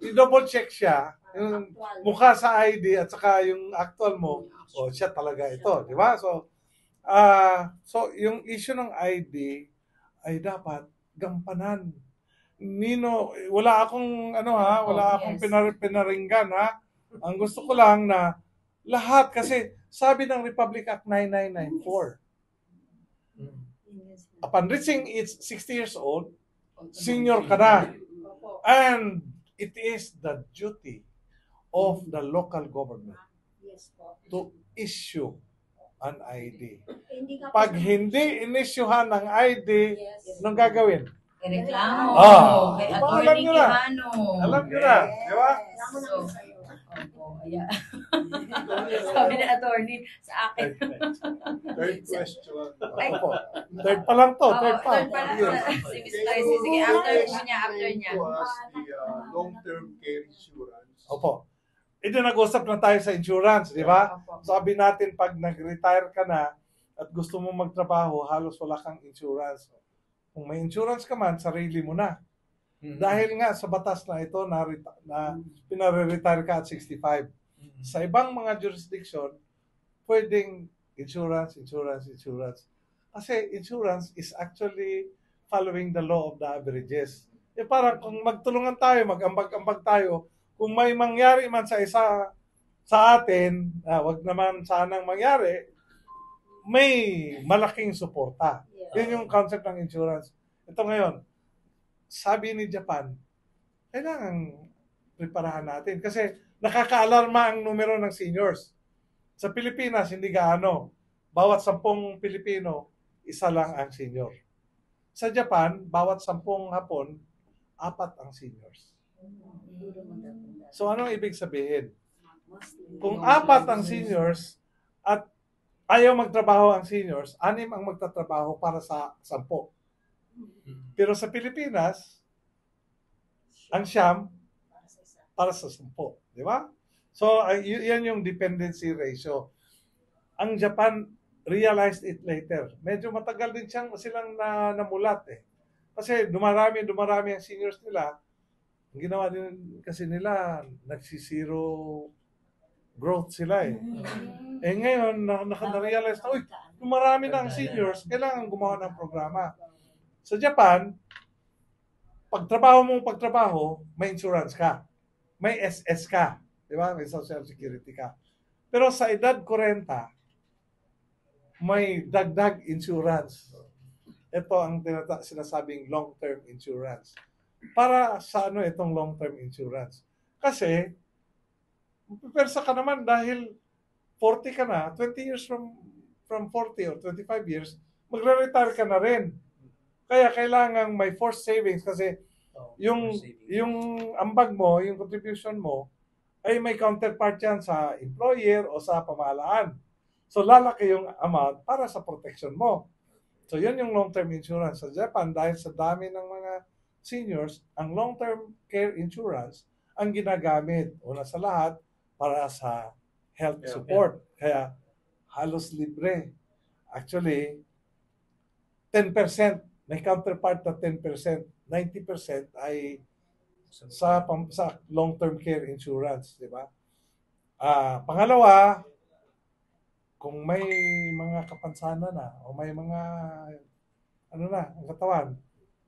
i-double check siya, yung mukha sa ID at saka yung actual mo, o siya talaga ito, di ba? So yung issue ng ID ay dapat gampanan. Nino, wala akong wala akong pinaringgan ha. Ang gusto ko lang na lahat kasi sabi ng Republic Act 9994, upon reaching its 60 years old, senior ka na. And it is the duty of the local government to issue an ID. Pag hindi inisyuhan ng ID, anong gagawin? Reklamo. Kay Alam Atty. nyo na. Quijano. Alam nyo na, di ba? Sabi ni attorney sa akin. Third question. Opo. Third pa lang to. Third pa. Third pa lang. Sige, sige. After niya. Long-term care insurance. Opo. Ito nag-usap na tayo sa insurance, di ba? Sabi natin pag nag-retire ka na at gusto mo magtrabaho, halos wala kang insurance. Kung may insurance ka man, sarili mo na. Dahil nga sa batas na ito na pinare-retire ka at 65. Sa ibang mga jurisdiction, pwedeng insurance. Kasi insurance is actually following the law of the averages. Parang kung magtulungan tayo, mag-ambag-ambag tayo, kung may mangyari man sa isa sa atin, wag naman sanang mangyari, may malaking suporta. Yun yung concept ng insurance. Ito ngayon, sabi ni Japan, kailangan preparahan natin kasi nakaka-alarma ang numero ng seniors. Sa Pilipinas, hindi gaano. Bawat 10 Pilipino, isa lang ang senior. Sa Japan, bawat 10 Hapon, 4 ang seniors. So anong ibig sabihin? Kung 4 ang seniors at ayaw magtrabaho ang seniors, 6 ang magtatrabaho para sa 10. Pero sa Pilipinas, ang siyam para sa 10. Di ba? So, yan yung dependency ratio. Ang Japan realized it later. Medyo matagal din silang namulat eh. Kasi dumarami ang seniors nila. Ang ginawa din kasi nila, nagsisiro growth sila eh. Eh ngayon, na-realize na, uy, dumarami na ang seniors, kailangan gumawa ng programa. Sa Japan, pagtrabaho, may insurance ka. May SS ka. Di ba? May Social Security ka. Pero sa edad 40, may dagdag insurance. Ito ang sinasabing long-term insurance. Para sa itong long-term insurance? Kasi, persa ka naman dahil 40 ka na, 20 years from 40 or 25 years, magre-retire ka na rin. Kaya kailangan may forced savings kasi yung ambag mo, yung contribution mo, ay may counterpart yan sa employer o sa pamahalaan. So lalaki yung amount para sa protection mo. So yun yung long-term insurance. Sa Japan, dahil sa dami ng mga seniors, ang long-term care insurance ang ginagamit, una sa lahat, para sa health support. Kaya halos libre. Actually, 10%, may counterpart na 10%, 90% ay sa long-term care insurance, di ba? Pangalawa, kung may mga kapansanan na o may mga ang katawan,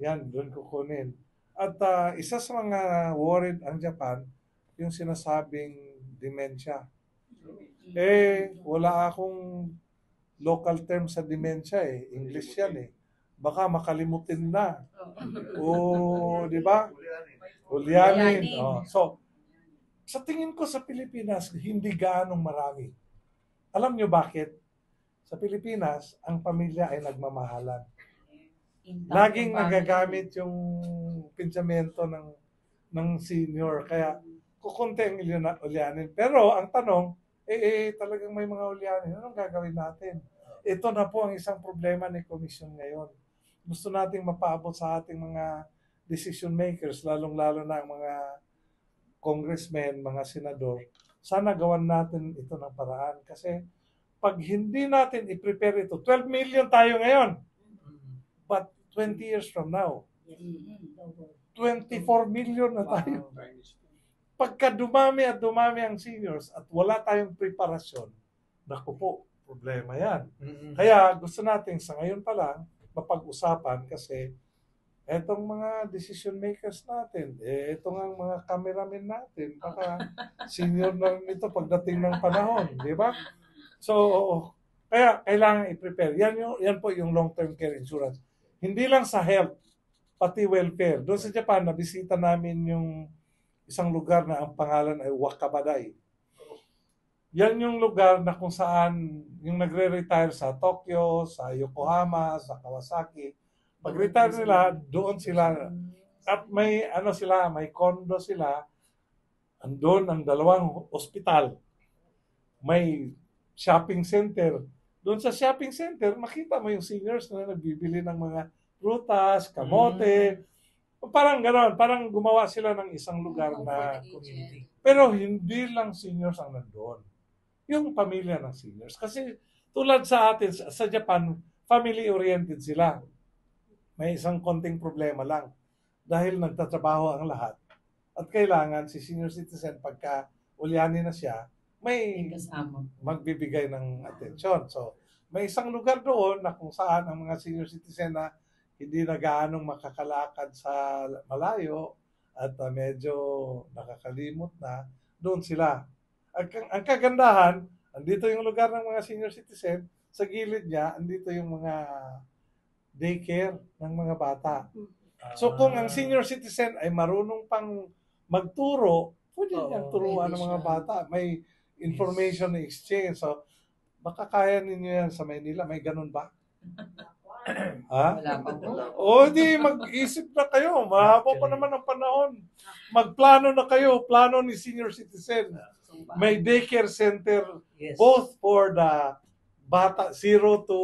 yan, doon kukunin. At isa sa mga worried ang Japan, yung sinasabing dementia. Wala akong local term sa dementia eh. English yan eh. Baka makalimutin na. O, di ba? Ulyanin. So, sa tingin ko sa Pilipinas, hindi gaanong marami. Alam nyo bakit? Sa Pilipinas, ang pamilya ay nagmamahalan. Laging nagagamit yung pinsamento ng senior. Kaya, kukunti ang ulyanin. Pero, ang tanong, talagang may mga ulyanin. Anong gagawin natin? Ito na po ang isang problema ni Commission ngayon. Gusto nating mapaabot sa ating mga decision makers, lalong-lalo na ang mga congressmen, mga senador. Sana gawan natin ito ng paraan. Kasi pag hindi natin i-prepare ito, 12 million tayo ngayon. But 20 years from now, 24 million na tayo. pagka dumami at dumami ang seniors at wala tayong preparasyon, naku po, problema yan. Kaya gusto natin sa ngayon pa lang, mapag-usapan kasi etong mga decision makers natin, etong ang mga cameramen natin, baka senior na rin ito pagdating ng panahon, di ba? So, kaya kailangan i-prepare. Yan po yung long-term care insurance. Hindi lang sa health, pati welfare. Doon sa Japan, nabisita namin yung isang lugar na ang pangalan ay Wakabaday. Yan yung lugar na kung saan yung nagre-retire sa Tokyo, sa Yokohama, sa Kawasaki. Pag-retire nila, doon sila. At may may condo sila. Andun ang dalawang ospital. May shopping center. Doon sa shopping center, makita mo yung seniors na nagbibili ng mga prutas, kamote. Parang gano'n. Parang gumawa sila ng isang lugar na community. Pero hindi lang seniors ang nandoon. Yung pamilya ng seniors. Kasi tulad sa atin, sa Japan, family-oriented sila. May isang konting problema lang. Dahil nagtatrabaho ang lahat. At kailangan si senior citizen, pagka ulyanin na siya, may magbibigay ng atensyon. So, may isang lugar doon na kung saan ang mga senior citizen na hindi na gaanong makakalakad sa malayo at medyo nakakalimot na, doon sila. Ang kagandahan, andito yung lugar ng mga senior citizen, sa gilid niya, andito yung mga daycare ng mga bata. So kung ang senior citizen ay marunong pang magturo, pwede niyang turuan ng mga bata. May information exchange. So baka kaya ninyo yan sa Maynila. May ganun ba? Ha? Wala pa po. O di, mag-isip na kayo. Mahaba pa naman ang panahon. Magplano na kayo. Plano ni senior citizen. May daycare center both for the bata 0 to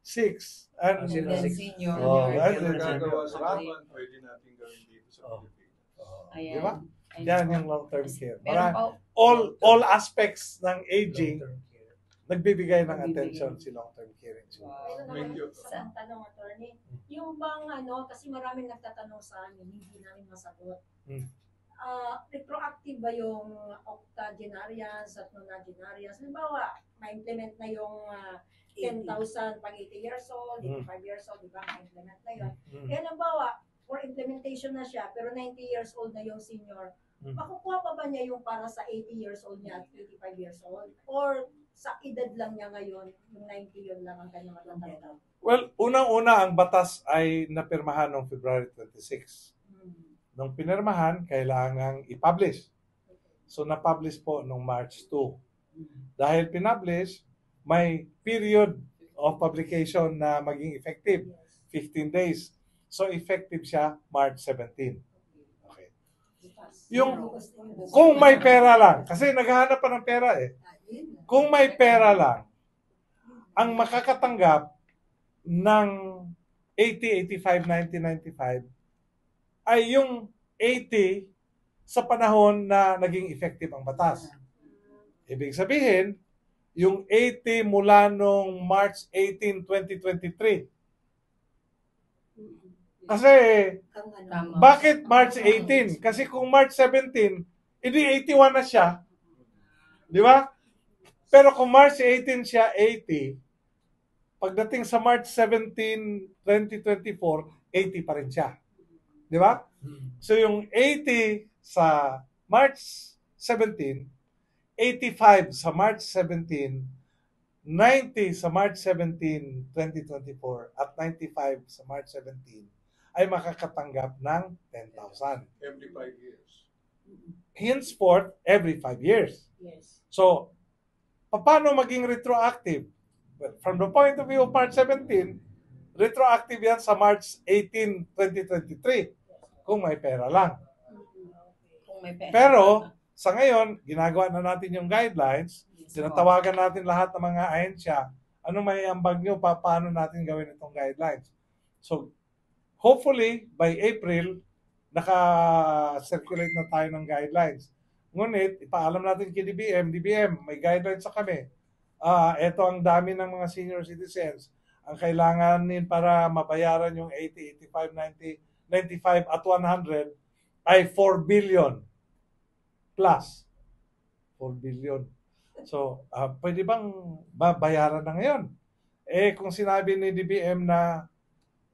6 and Senior. Kung nagagawa sa Japan, pwede natin gawin dito sa Pilipinas. Di ba? Yan yung long-term care. Meron pa, All aspects ng aging, nagbibigay ng attention si long-term care insurance. Thank you. Isang tanong, attorney. Yung bang kasi maraming nagtatanong sa amin, hindi namin masagot. Retroactive ba yung octogenarians at nonagenarians? Halimbawa, ma-implement na yung 10,000 pag 80 years old, 85 years old, di ba? Ma-implement na yun. Kaya halimbawa, for implementation na siya, pero 90 years old na yung senior, makukuha pa ba niya yung para sa 80 years old niya at 85 years old? Or sa edad lang niya ngayon, yung 90 yun lang ang kanyang matatanggap? Well, unang-una ang batas ay napirmahan noong February 26. Nung pinirmahan, kailangang i-publish. So, na-publish po noong March 2. Dahil pinablish, may period of publication na maging effective, 15 days. So, effective siya March 17. Okay. Yung, kung may pera lang, kasi naghahanap pa ng pera eh. Kung may pera lang, ang makakatanggap ng 80, 85, 90, 95 ay yung 80 sa panahon na naging effective ang batas. Ibig sabihin, yung 80 mula nung March 18, 2023. Kasi, bakit March 18? Kasi kung March 17, hindi 81 na siya. Di ba? Pero kung March 18 siya, 80, pagdating sa March 17, 2024, 80 pa rin siya. Di ba? So yung 80 sa March 17, 85 sa March 17, 90 sa March 17, 2024, at 95 sa March 17 ay makakatanggap ng 10,000. Every 5 years. Henceforth, every 5 years. Yes. So, paano maging retroactive? Well, from the point of view of March 17, retroactive yan sa March 18, 2023, kung may pera lang. kung may pera. Pero, sa ngayon, ginagawa na natin yung guidelines, tinatawagan natin lahat ng mga ahensya, ano may ambag nyo, paano natin gawin itong guidelines. So, hopefully, by April, naka-circulate na tayo ng guidelines. Ngunit, ipaalam natin kay DBM, may guidelines sa kami. Ito ang dami ng mga senior citizens. Ang kailanganin para mabayaran yung 80, 85, 90, 95 at 100 ay 4 billion. plus 4 billion. So, pwede bang babayaran na ngayon? Kung sinabi ni DBM na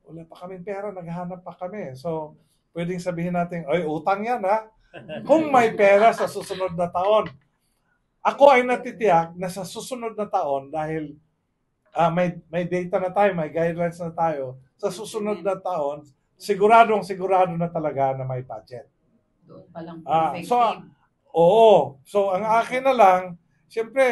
wala pa kaming pera, naghahanap pa kami. So, pwedeng sabihin natin, ay, utang yan ha. Kung may pera sa susunod na taon. Ako ay natitiyak na sa susunod na taon, dahil may data na tayo, may guidelines na tayo, sa susunod na taon, sigurado na talaga na may budget. Doon pa lang So, effective. oo. So, ang akin na lang, siyempre,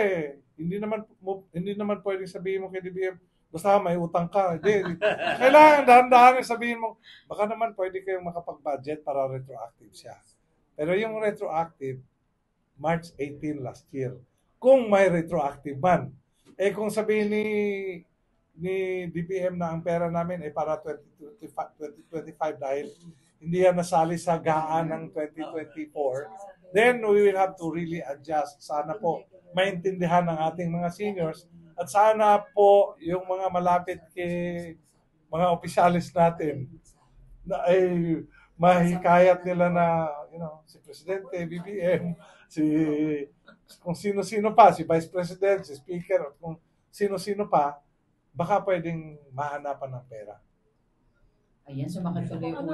hindi naman pwedeng sabihin mo kay DBM, basta may utang ka. Hindi. Kailangan dahan-dahan sabihin mo, baka naman pwede kayong makapag-budget para retroactive siya. Pero yung retroactive, March 18 last year. Kung may retroactive man. Kung sabihin ni DBM na ang pera namin ay para 2025 dahil hindi yan nasali sa gaan ng 2024, then we will have to really adjust. Sana po maintindihan ng ating mga seniors at sana po yung mga malapit kay mga opisyalis natin na ay mahikayat nila na si Presidente, BBM, kung sino-sino pa, si Vice President, si Speaker, kung sino-sino pa, baka pwedeng mahanapan ng pera. Ayan, so makatuloy ulo